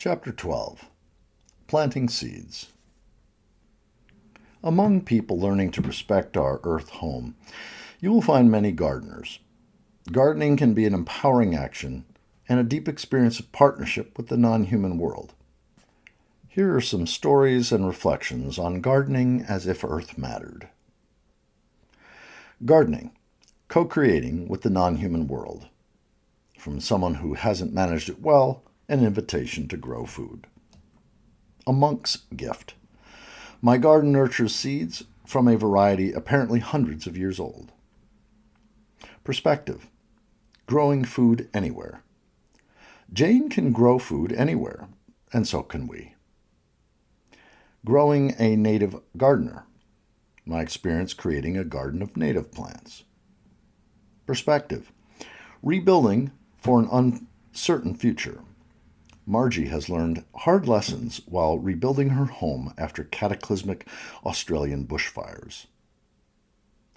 Chapter 12. Planting Seeds. Among people learning to respect our earth home, you will find many gardeners. Gardening can be an empowering action and a deep experience of partnership with the non-human world. Here are some stories and reflections on gardening as if earth mattered. Gardening, co-creating with the non-human world. From someone who hasn't managed it well, an invitation to grow food. A monk's gift. My garden nurtures seeds from a variety apparently hundreds of years old. Perspective. Growing food anywhere. Jane can grow food anywhere, and so can we. Growing a native gardener. My experience creating a garden of native plants. Perspective. Rebuilding for an uncertain future. Margie has learned hard lessons while rebuilding her home after cataclysmic Australian bushfires.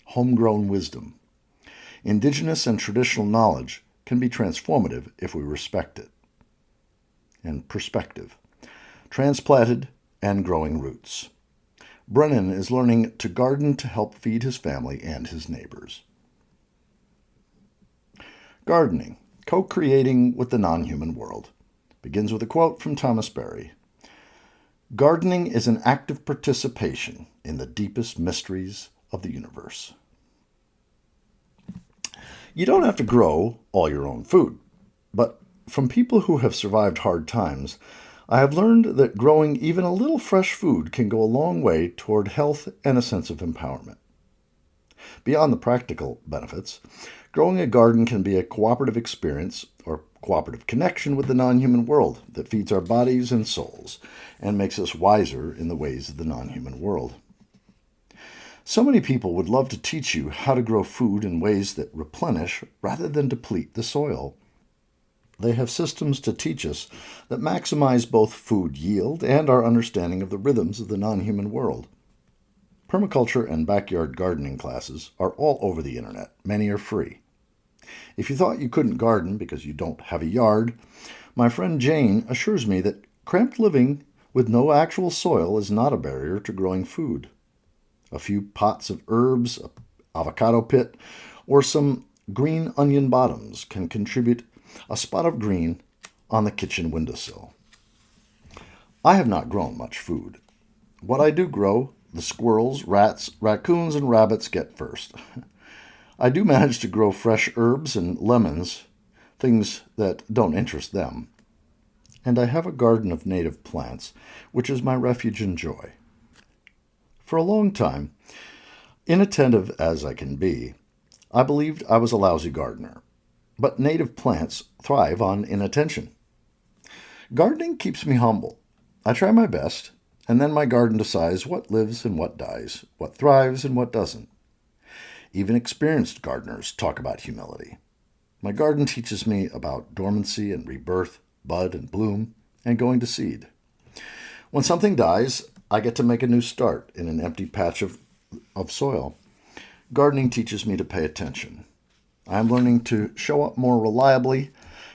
Homegrown wisdom. Indigenous and traditional knowledge can be transformative if we respect it. And perspective. Transplanted and growing roots. Brennan is learning to garden to help feed his family and his neighbors. Gardening, co-creating with the non-human world. Begins with a quote from Thomas Berry. Gardening is an active participation in the deepest mysteries of the universe. You don't have to grow all your own food, but from people who have survived hard times, I have learned that growing even a little fresh food can go a long way toward health and a sense of empowerment. Beyond the practical benefits, growing a garden can be a cooperative experience or cooperative connection with the non-human world that feeds our bodies and souls and makes us wiser in the ways of the non-human world. So many people would love to teach you how to grow food in ways that replenish rather than deplete the soil. They have systems to teach us that maximize both food yield and our understanding of the rhythms of the non-human world. Permaculture and backyard gardening classes are all over the internet. Many are free. If you thought you couldn't garden because you don't have a yard, my friend Jane assures me that cramped living with no actual soil is not a barrier to growing food. A few pots of herbs, an avocado pit, or some green onion bottoms can contribute a spot of green on the kitchen windowsill. I have not grown much food. What I do grow, the squirrels, rats, raccoons, and rabbits get first. I do manage to grow fresh herbs and lemons, things that don't interest them. And I have a garden of native plants, which is my refuge and joy. For a long time, inattentive as I can be, I believed I was a lousy gardener. But native plants thrive on inattention. Gardening keeps me humble. I try my best, and then my garden decides what lives and what dies, what thrives and what doesn't. Even experienced gardeners talk about humility. My garden teaches me about dormancy and rebirth, bud and bloom, and going to seed. When something dies, I get to make a new start in an empty patch of soil. Gardening teaches me to pay attention. I am learning to show up more reliably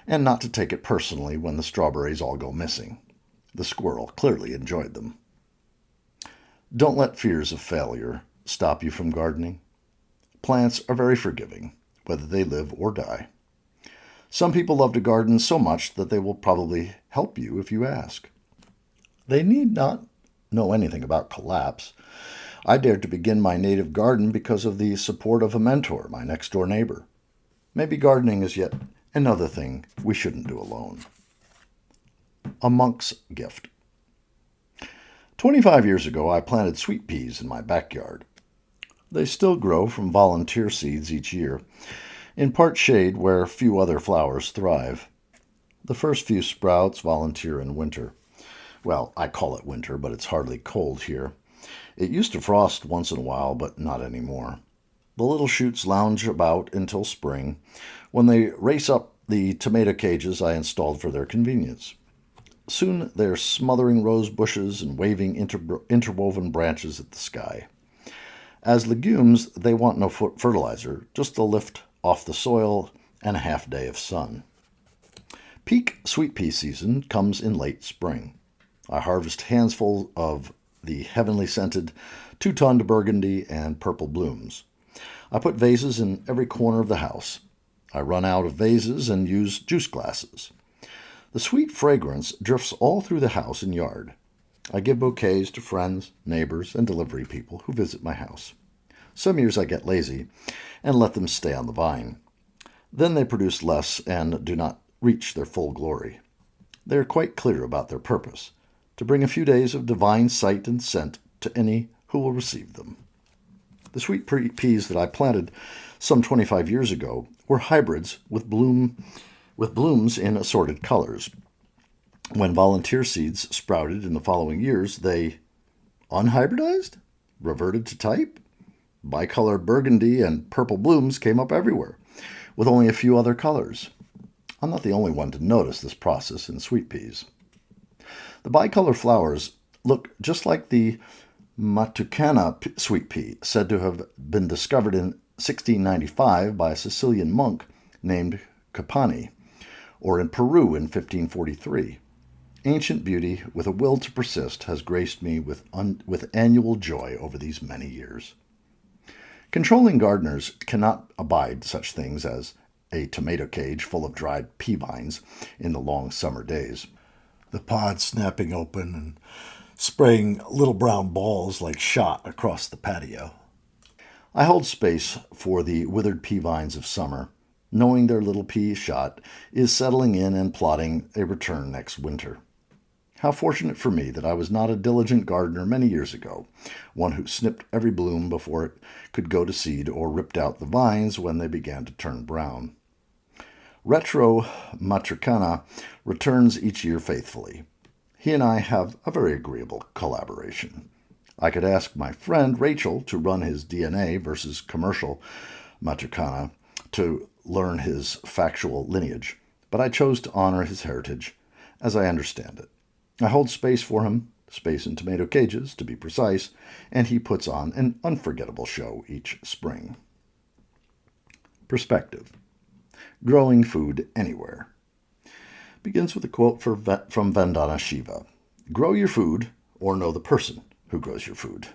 and not to take it personally when the strawberries all go missing. The squirrel clearly enjoyed them. Don't let fears of failure stop you from gardening. Plants are very forgiving, whether they live or die. Some people love to garden so much that they will probably help you if you ask. They need not know anything about Collapse. I dared to begin my native garden because of the support of a mentor, my next-door neighbor. Maybe gardening is yet another thing we shouldn't do alone. A monk's gift. 25 years ago, I planted sweet peas in my backyard. They still grow from volunteer seeds each year, in part shade where few other flowers thrive. The first few sprouts volunteer in winter. Well, I call it winter, but it's hardly cold here. It used to frost once in a while, but not anymore. The little shoots lounge about until spring, when they race up the tomato cages I installed for their convenience. Soon they're smothering rose bushes and waving interwoven branches at the sky. As legumes, they want no fertilizer, just a lift off the soil and a half day of sun. Peak sweet pea season comes in late spring. I harvest handfuls of the heavenly scented two-toned burgundy and purple blooms. I put vases in every corner of the house. I run out of vases and use juice glasses. The sweet fragrance drifts all through the house and yard. I give bouquets to friends, neighbors, and delivery people who visit my house. Some years I get lazy and let them stay on the vine. Then they produce less and do not reach their full glory. They are quite clear about their purpose, to bring a few days of divine sight and scent to any who will receive them. The sweet peas that I planted some 25 years ago were hybrids with blooms in assorted colors. When volunteer seeds sprouted in the following years, they unhybridized, reverted to type. Bicolor burgundy and purple blooms came up everywhere, with only a few other colors. I'm not the only one to notice this process in sweet peas. The bicolor flowers look just like the Matucana sweet pea, said to have been discovered in 1695 by a Sicilian monk named Capani, or in Peru in 1543. Ancient beauty with a will to persist has graced me with annual joy over these many years. Controlling gardeners cannot abide such things as a tomato cage full of dried pea vines in the long summer days. The pods snapping open and spraying little brown balls like shot across the patio. I hold space for the withered pea vines of summer, knowing their little pea shot is settling in and plotting a return next winter. How fortunate for me that I was not a diligent gardener many years ago, one who snipped every bloom before it could go to seed or ripped out the vines when they began to turn brown. Retro Matricana returns each year faithfully. He and I have a very agreeable collaboration. I could ask my friend Rachel to run his DNA versus commercial Matricana to learn his factual lineage, but I chose to honor his heritage as I understand it. I hold space for him, space in tomato cages, to be precise, and he puts on an unforgettable show each spring. Perspective. Growing food anywhere. Begins with a quote from Vandana Shiva. Grow your food or know the person who grows your food.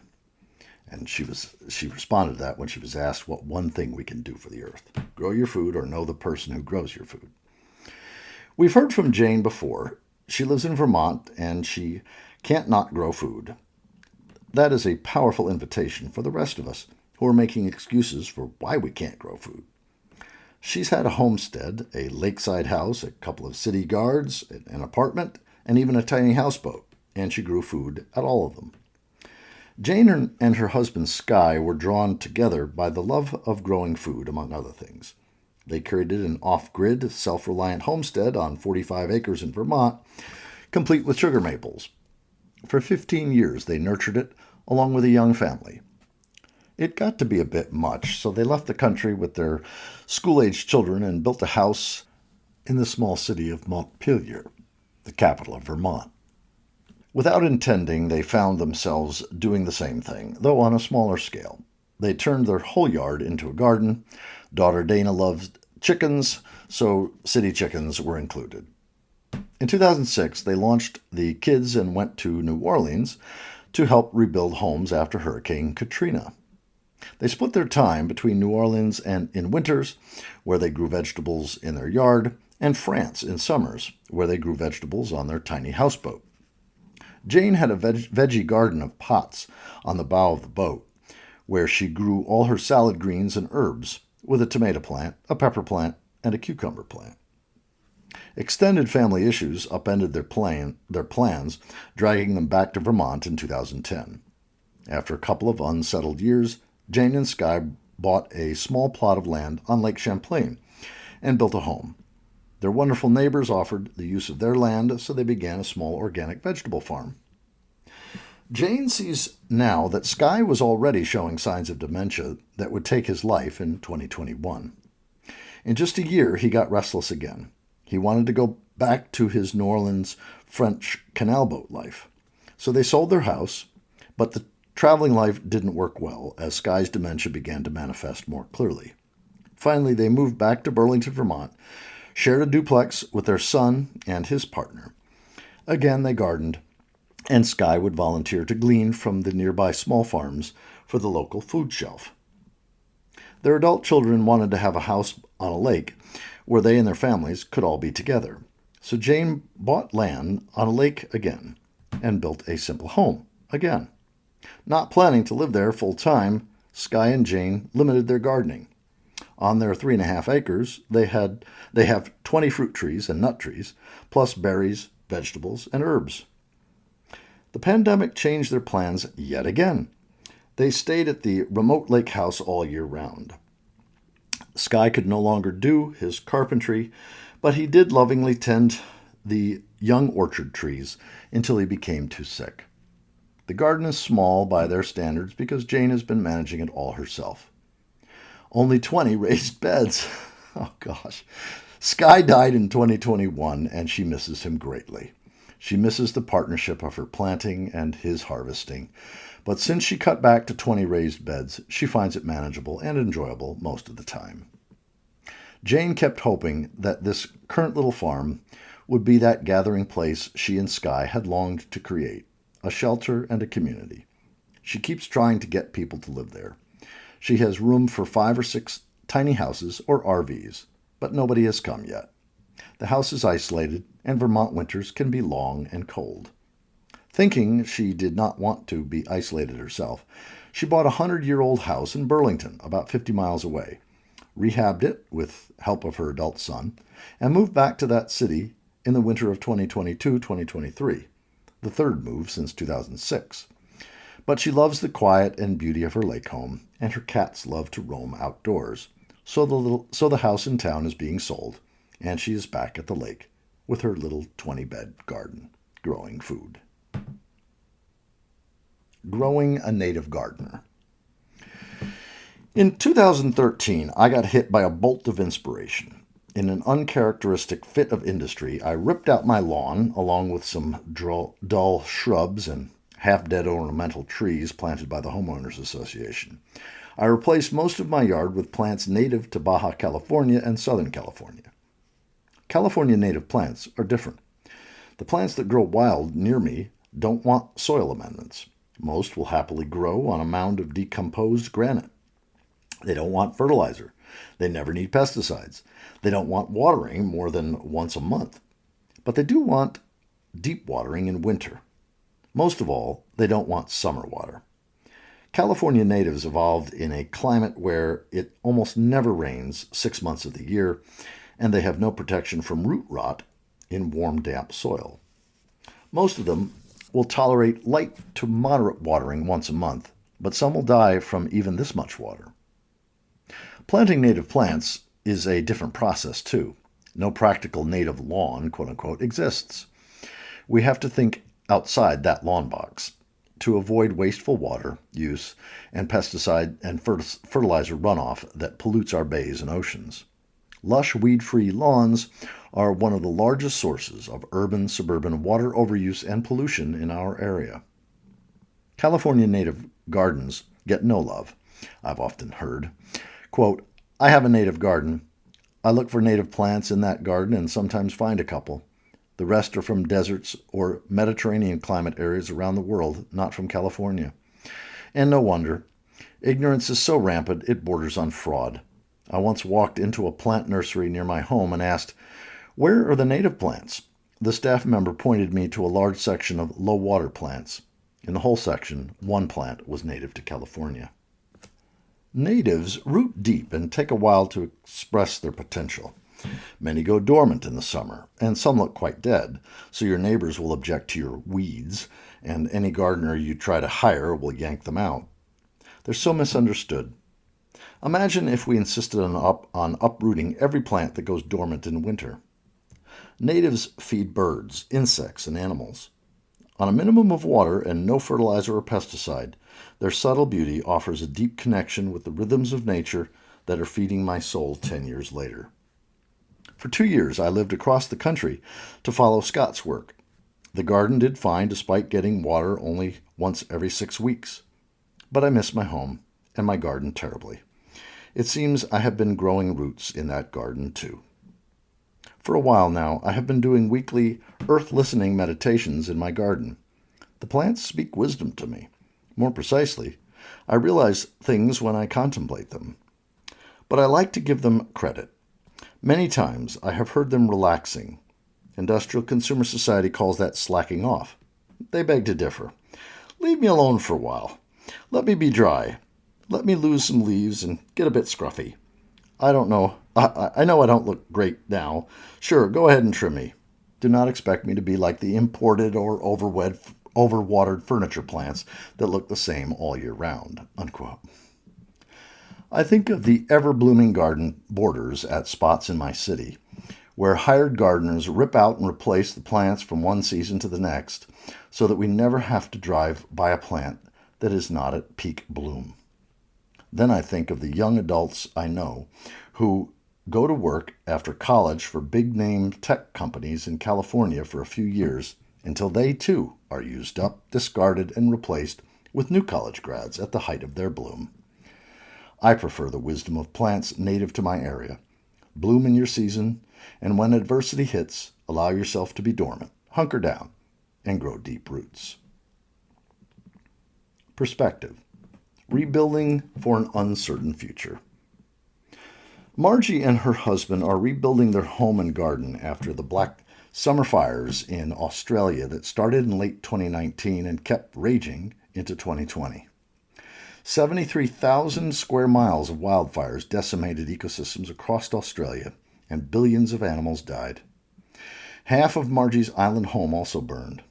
And she responded to that when she was asked what one thing we can do for the earth. Grow your food or know the person who grows your food. We've heard from Jane before. She lives in Vermont and she can't not grow food. That is a powerful invitation for the rest of us who are making excuses for why we can't grow food. She's had a homestead, a lakeside house, a couple of city guards, an apartment, and even a tiny houseboat, and she grew food at all of them. Jane and her husband Sky were drawn together by the love of growing food, among other things. They created an off-grid, self-reliant homestead on 45 acres in Vermont, complete with sugar maples. For 15 years, they nurtured it along with a young family. It got to be a bit much, so they left the country with their school-aged children and built a house in the small city of Montpelier, the capital of Vermont. Without intending, they found themselves doing the same thing, though on a smaller scale. They turned their whole yard into a garden. Daughter Dana loves chickens, so city chickens were included. In 2006, they launched the kids and went to New Orleans to help rebuild homes after Hurricane Katrina. They split their time between New Orleans and in winters, where they grew vegetables in their yard, and France in summers, where they grew vegetables on their tiny houseboat. Jane had a veggie garden of pots on the bow of the boat, where she grew all her salad greens and herbs, with a tomato plant, a pepper plant, and a cucumber plant. Extended family issues upended their plans, dragging them back to Vermont in 2010. After a couple of unsettled years, Jane and Sky bought a small plot of land on Lake Champlain and built a home. Their wonderful neighbors offered the use of their land, so they began a small organic vegetable farm. Jane sees now that Sky was already showing signs of dementia that would take his life in 2021. In just a year, he got restless again. He wanted to go back to his New Orleans French canal boat life. So they sold their house, but the traveling life didn't work well as Sky's dementia began to manifest more clearly. Finally, they moved back to Burlington, Vermont, shared a duplex with their son and his partner. Again, they gardened, and Sky would volunteer to glean from the nearby small farms for the local food shelf. Their adult children wanted to have a house on a lake where they and their families could all be together. So Jane bought land on a lake again and built a simple home again. Not planning to live there full time, Sky and Jane limited their gardening. On their 3.5 acres, they have 20 fruit trees and nut trees, plus berries, vegetables, and herbs. The pandemic changed their plans yet again. They stayed at the remote lake house all year round. Sky could no longer do his carpentry, but he did lovingly tend the young orchard trees until he became too sick. The garden is small by their standards because Jane has been managing it all herself. Only 20 raised beds. Oh gosh. Sky died in 2021 and she misses him greatly. She misses the partnership of her planting and his harvesting. But since she cut back to 20 raised beds, she finds it manageable and enjoyable most of the time. Jane kept hoping that this current little farm would be that gathering place she and Sky had longed to create, a shelter and a community. She keeps trying to get people to live there. She has room for 5 or 6 tiny houses or RVs, but nobody has come yet. The house is isolated, and Vermont winters can be long and cold. Thinking she did not want to be isolated herself, she bought a 100-year-old house in Burlington, about 50 miles away, rehabbed it with help of her adult son, and moved back to that city in the winter of 2022-2023, the third move since 2006. But she loves the quiet and beauty of her lake home, and her cats love to roam outdoors. So the house in town is being sold, and she is back at the lake with her little 20-bed garden, growing food. Growing a native gardener. In 2013, I got hit by a bolt of inspiration. In an uncharacteristic fit of industry, I ripped out my lawn along with some dull shrubs and half-dead ornamental trees planted by the Homeowners Association. I replaced most of my yard with plants native to Baja California and Southern California. California native plants are different. The plants that grow wild near me don't want soil amendments. Most will happily grow on a mound of decomposed granite. They don't want fertilizer. They never need pesticides. They don't want watering more than once a month. But they do want deep watering in winter. Most of all, they don't want summer water. California natives evolved in a climate where it almost never rains 6 months of the year, and they have no protection from root rot in warm, damp soil. Most of them will tolerate light to moderate watering once a month, but some will die from even this much water. Planting native plants is a different process, too. No practical native lawn, quote-unquote, exists. We have to think outside that lawn box to avoid wasteful water use and pesticide and fertilizer runoff that pollutes our bays and oceans. Lush, weed-free lawns are one of the largest sources of urban-suburban water overuse and pollution in our area. California native gardens get no love, I've often heard. Quote, I have a native garden. I look for native plants in that garden and sometimes find a couple. The rest are from deserts or Mediterranean climate areas around the world, not from California. And no wonder. Ignorance is so rampant it borders on fraud. I once walked into a plant nursery near my home and asked, where are the native plants? The staff member pointed me to a large section of low-water plants. In the whole section, one plant was native to California. Natives root deep and take a while to express their potential. Many go dormant in the summer, and some look quite dead, so your neighbors will object to your weeds, and any gardener you try to hire will yank them out. They're so misunderstood. Imagine if we insisted on uprooting every plant that goes dormant in winter. Natives feed birds, insects, and animals. On a minimum of water and no fertilizer or pesticide, their subtle beauty offers a deep connection with the rhythms of nature that are feeding my soul 10 years later. For 2 years, I lived across the country to follow Scott's work. The garden did fine despite getting water only once every 6 weeks. But I miss my home and my garden terribly. It seems I have been growing roots in that garden too. For a while now, I have been doing weekly earth-listening meditations in my garden. The plants speak wisdom to me. More precisely, I realize things when I contemplate them. But I like to give them credit. Many times I have heard them relaxing. Industrial consumer society calls that slacking off. They beg to differ. Leave me alone for a while. Let me be dry. Let me lose some leaves and get a bit scruffy. I don't know. I know I don't look great now. Sure, go ahead and trim me. Do not expect me to be like the imported or overwatered furniture plants that look the same all year round." Unquote. I think of the ever-blooming garden borders at spots in my city, where hired gardeners rip out and replace the plants from one season to the next, so that we never have to drive by a plant that is not at peak bloom. Then I think of the young adults I know who go to work after college for big-name tech companies in California for a few years until they too are used up, discarded, and replaced with new college grads at the height of their bloom. I prefer the wisdom of plants native to my area. Bloom in your season, and when adversity hits, allow yourself to be dormant, hunker down, and grow deep roots. Perspective. Rebuilding for an uncertain future. Margie and her husband are rebuilding their home and garden after the black summer fires in Australia that started in late 2019 and kept raging into 2020. 73,000 square miles of wildfires decimated ecosystems across Australia, and billions of animals died. Half of Margie's island home also burned.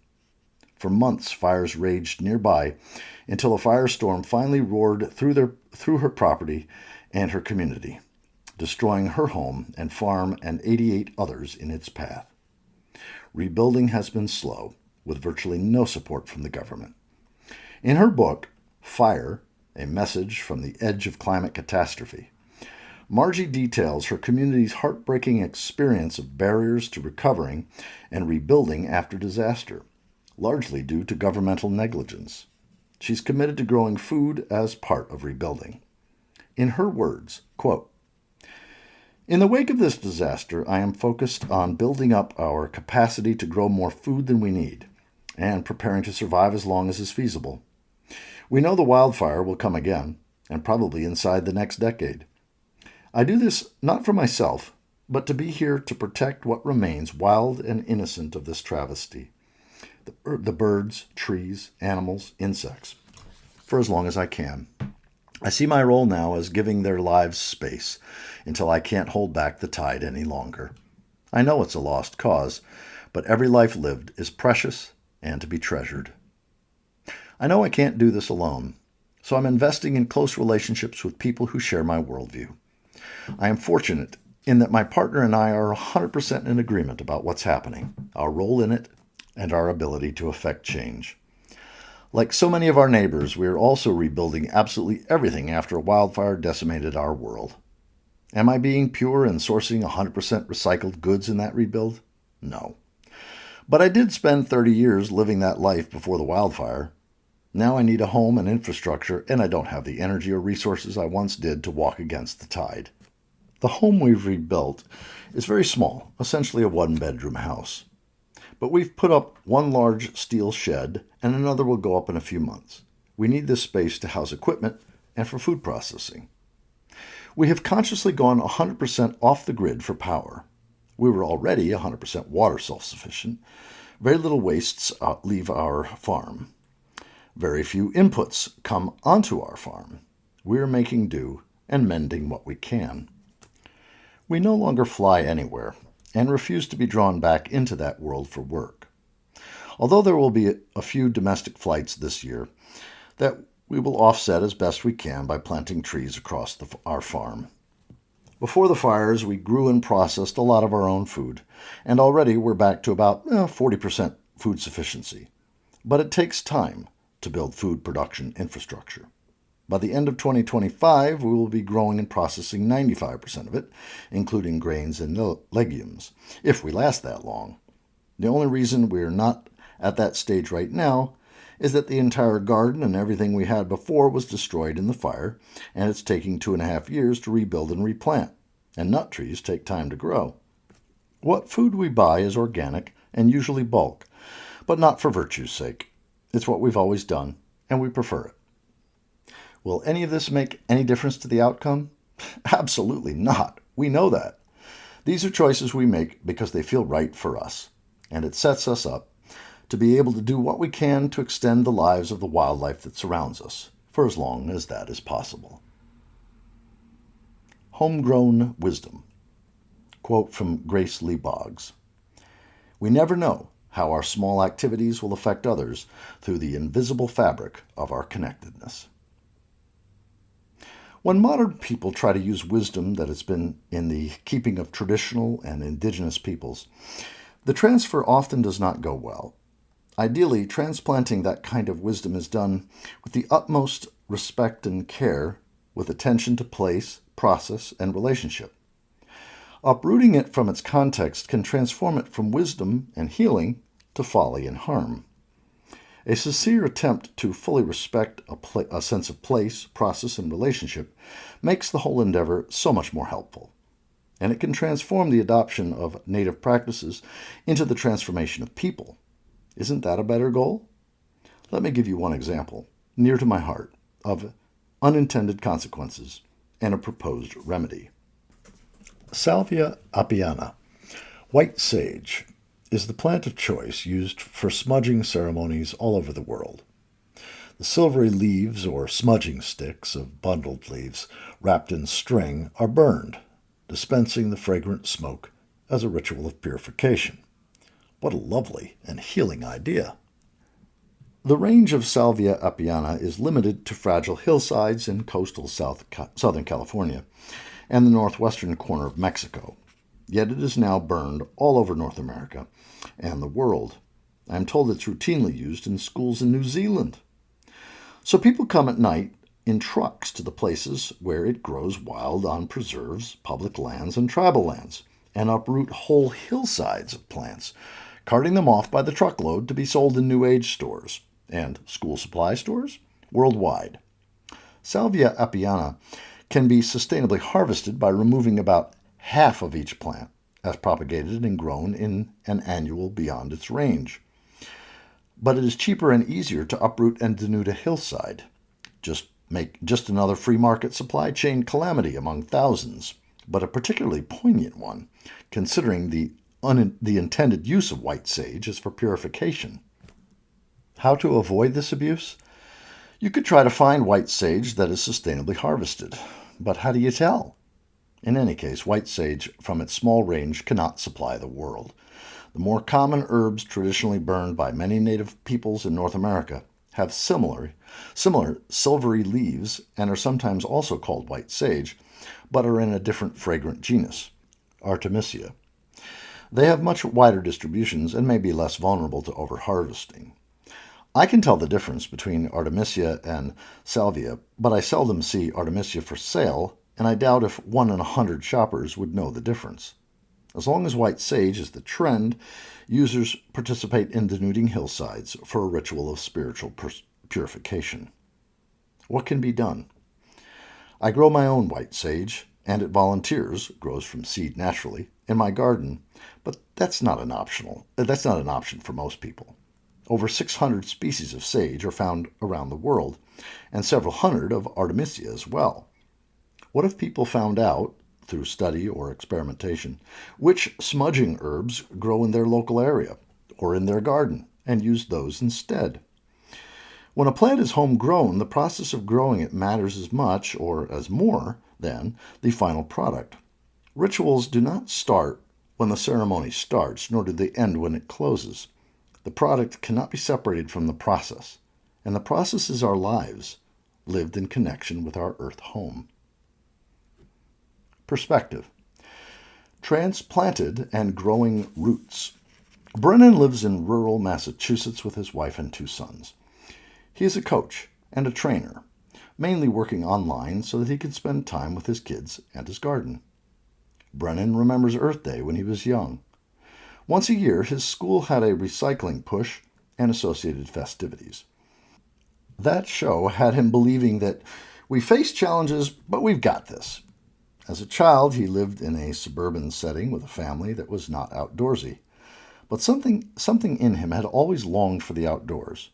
For months, fires raged nearby until a firestorm finally roared through her property and her community, destroying her home and farm and 88 others in its path. Rebuilding has been slow, with virtually no support from the government. In her book, Fire, A Message from the Edge of Climate Catastrophe, Margie details her community's heartbreaking experience of barriers to recovering and rebuilding after disaster, largely due to governmental negligence. She's committed to growing food as part of rebuilding. In her words, quote, "In the wake of this disaster, I am focused on building up our capacity to grow more food than we need and preparing to survive as long as is feasible. We know the wildfire will come again, and probably inside the next decade. I do this not for myself, but to be here to protect what remains wild and innocent of this travesty. The birds, trees, animals, insects, for as long as I can. I see my role now as giving their lives space until I can't hold back the tide any longer. I know it's a lost cause, but every life lived is precious and to be treasured. I know I can't do this alone, so I'm investing in close relationships with people who share my worldview. I am fortunate in that my partner and I are 100% in agreement about what's happening, our role in it, and our ability to affect change. Like so many of our neighbors, we are also rebuilding absolutely everything after a wildfire decimated our world. Am I being pure and sourcing 100% recycled goods in that rebuild? No. But I did spend 30 years living that life before the wildfire. Now I need a home and infrastructure, and I don't have the energy or resources I once did to walk against the tide. The home we've rebuilt is very small, essentially a one-bedroom house. But we've put up one large steel shed, and another will go up in a few months. We need this space to house equipment and for food processing. We have consciously gone 100% off the grid for power. We were already 100% water self-sufficient. Very little wastes leave our farm. Very few inputs come onto our farm. We are making do and mending what we can. We no longer fly anywhere and refuse to be drawn back into that world for work. Although there will be a few domestic flights this year that we will offset as best we can by planting trees across our farm. Before the fires, we grew and processed a lot of our own food, and already we're back to about 40% food sufficiency. But it takes time to build food production infrastructure. By the end of 2025, we will be growing and processing 95% of it, including grains and legumes, if we last that long. The only reason we're not at that stage right now is that the entire garden and everything we had before was destroyed in the fire, and it's taking 2.5 years to rebuild and replant, and nut trees take time to grow. What food we buy is organic and usually bulk, but not for virtue's sake. It's what we've always done, and we prefer it. Will any of this make any difference to the outcome? Absolutely not. We know that. These are choices we make because they feel right for us, and it sets us up to be able to do what we can to extend the lives of the wildlife that surrounds us, for as long as that is possible. Homegrown Wisdom. Quote from Grace Lee Boggs. We never know how our small activities will affect others through the invisible fabric of our connectedness. When modern people try to use wisdom that has been in the keeping of traditional and indigenous peoples, the transfer often does not go well. Ideally, transplanting that kind of wisdom is done with the utmost respect and care, with attention to place, process, and relationship. Uprooting it from its context can transform it from wisdom and healing to folly and harm. A sincere attempt to fully respect a sense of place, process, and relationship makes the whole endeavor so much more helpful. And it can transform the adoption of native practices into the transformation of people. Isn't that a better goal? Let me give you one example, near to my heart, of unintended consequences and a proposed remedy. Salvia apiana, white sage, is the plant of choice used for smudging ceremonies all over the world. The silvery leaves or smudging sticks of bundled leaves wrapped in string are burned, dispensing the fragrant smoke as a ritual of purification. What a lovely and healing idea! The range of Salvia apiana is limited to fragile hillsides in coastal Southern California and the northwestern corner of Mexico. Yet it is now burned all over North America and the world. I am told it's routinely used in schools in New Zealand. So people come at night in trucks to the places where it grows wild on preserves, public lands, and tribal lands, and uproot whole hillsides of plants, carting them off by the truckload to be sold in New Age stores and school supply stores worldwide. Salvia apiana can be sustainably harvested by removing about half of each plant, as propagated and grown in an annual beyond its range. But it is cheaper and easier to uproot and denude a hillside. Just another free market supply chain calamity among thousands, but a particularly poignant one, considering the intended use of white sage is for purification. How to avoid this abuse? You could try to find white sage that is sustainably harvested, but how do you tell? In any case, white sage from its small range cannot supply the world. The more common herbs traditionally burned by many native peoples in North America have similar silvery leaves and are sometimes also called white sage, but are in a different fragrant genus, Artemisia. They have much wider distributions and may be less vulnerable to overharvesting. I can tell the difference between Artemisia and Salvia, but I seldom see Artemisia for sale, and I doubt if 1 in 100 shoppers would know the difference. As long as white sage is the trend, users participate in denuding hillsides for a ritual of spiritual purification. What can be done? I grow my own white sage, and it volunteers, grows from seed naturally, in my garden, but that's not an option for most people. Over 600 species of sage are found around the world, and several hundred of Artemisia as well. What if people found out, through study or experimentation, which smudging herbs grow in their local area or in their garden, and used those instead? When a plant is homegrown, the process of growing it matters as much or as more than the final product. Rituals do not start when the ceremony starts, nor do they end when it closes. The product cannot be separated from the process, and the process is our lives, lived in connection with our earth home. Perspective. Transplanted and growing roots. Brennan lives in rural Massachusetts with his wife and 2 sons. He is a coach and a trainer, mainly working online so that he can spend time with his kids and his garden. Brennan remembers Earth Day when he was young. Once a year, his school had a recycling push and associated festivities. That show had him believing that we face challenges, but we've got this. As a child, he lived in a suburban setting with a family that was not outdoorsy. But something in him had always longed for the outdoors.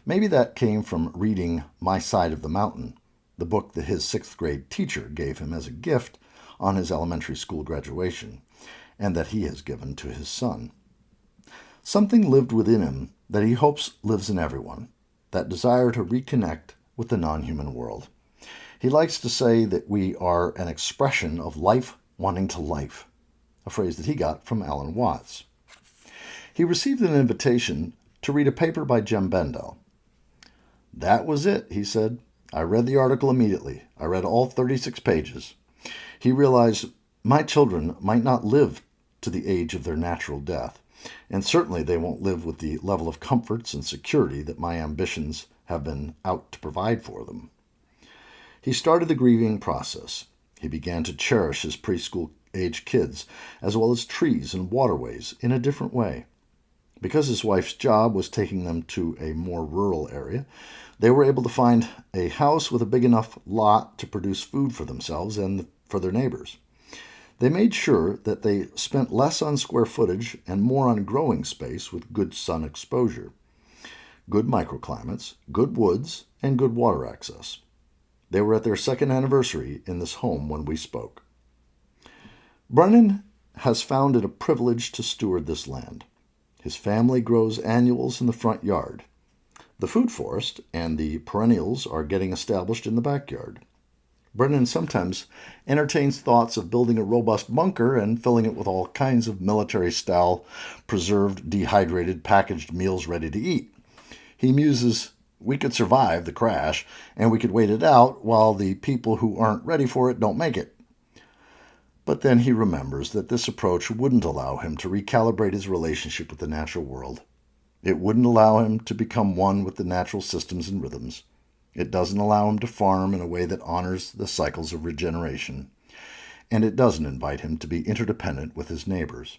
Maybe that came from reading My Side of the Mountain, the book that his sixth grade teacher gave him as a gift on his elementary school graduation, and that he has given to his son. Something lived within him that he hopes lives in everyone, that desire to reconnect with the non-human world. He likes to say that we are an expression of life wanting to life, a phrase that he got from Alan Watts. He received an invitation to read a paper by Jem Bendell. That was it, he said. I read the article immediately. I read all 36 pages. He realized my children might not live to the age of their natural death, and certainly they won't live with the level of comforts and security that my ambitions have been out to provide for them. He started the grieving process. He began to cherish his preschool-age kids, as well as trees and waterways, in a different way. Because his wife's job was taking them to a more rural area, they were able to find a house with a big enough lot to produce food for themselves and for their neighbors. They made sure that they spent less on square footage and more on growing space with good sun exposure, good microclimates, good woods, and good water access. They were at their second anniversary in this home when we spoke. Brennan has found it a privilege to steward this land. His family grows annuals in the front yard. The food forest and the perennials are getting established in the backyard. Brennan sometimes entertains thoughts of building a robust bunker and filling it with all kinds of military-style, preserved, dehydrated, packaged meals ready to eat. He muses, we could survive the crash, and we could wait it out while the people who aren't ready for it don't make it. But then he remembers that this approach wouldn't allow him to recalibrate his relationship with the natural world. It wouldn't allow him to become one with the natural systems and rhythms. It doesn't allow him to farm in a way that honors the cycles of regeneration. And it doesn't invite him to be interdependent with his neighbors.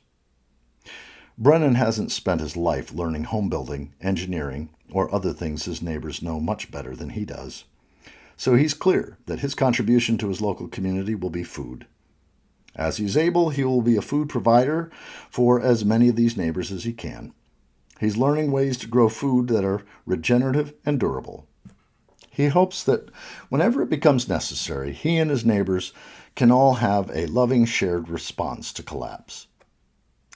Brennan hasn't spent his life learning home building, engineering, or other things his neighbors know much better than he does. So he's clear that his contribution to his local community will be food. As he's able, he will be a food provider for as many of these neighbors as he can. He's learning ways to grow food that are regenerative and durable. He hopes that whenever it becomes necessary, he and his neighbors can all have a loving shared response to collapse.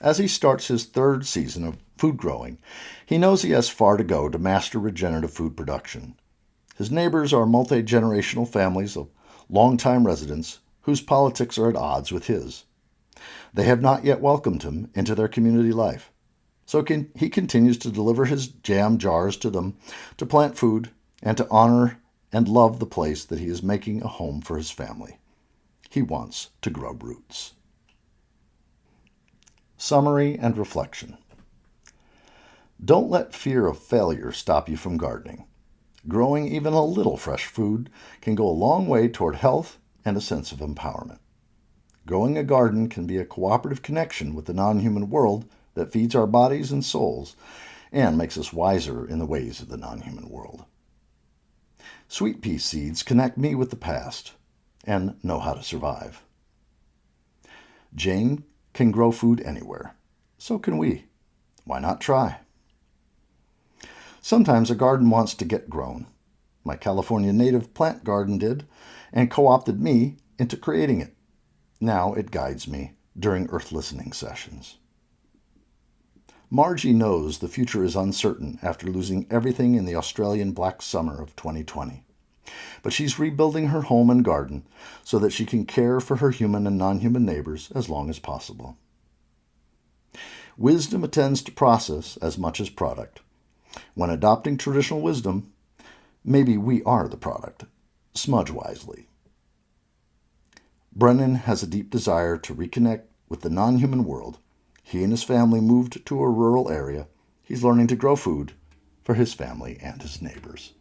As he starts his third season of food growing, he knows he has far to go to master regenerative food production. His neighbors are multi-generational families of longtime residents whose politics are at odds with his. They have not yet welcomed him into their community life. So he continues to deliver his jam jars to them, to plant food, and to honor and love the place that he is making a home for his family. He wants to grow roots. Summary and reflection. Don't let fear of failure stop you from gardening. Growing even a little fresh food can go a long way toward health and a sense of empowerment. Growing a garden can be a cooperative connection with the non-human world that feeds our bodies and souls and makes us wiser in the ways of the non-human world. Sweet pea seeds connect me with the past and know how to survive. Jane can grow food anywhere. So can we. Why not try? Sometimes a garden wants to get grown. My California native plant garden did, and co-opted me into creating it. Now it guides me during earth listening sessions. Margie knows the future is uncertain after losing everything in the Australian black summer of 2020. But she's rebuilding her home and garden so that she can care for her human and non-human neighbors as long as possible. Wisdom attends to process as much as product. When adopting traditional wisdom, maybe we are the product. Smudge wisely. Brennan has a deep desire to reconnect with the non-human world. He and his family moved to a rural area. He's learning to grow food for his family and his neighbors.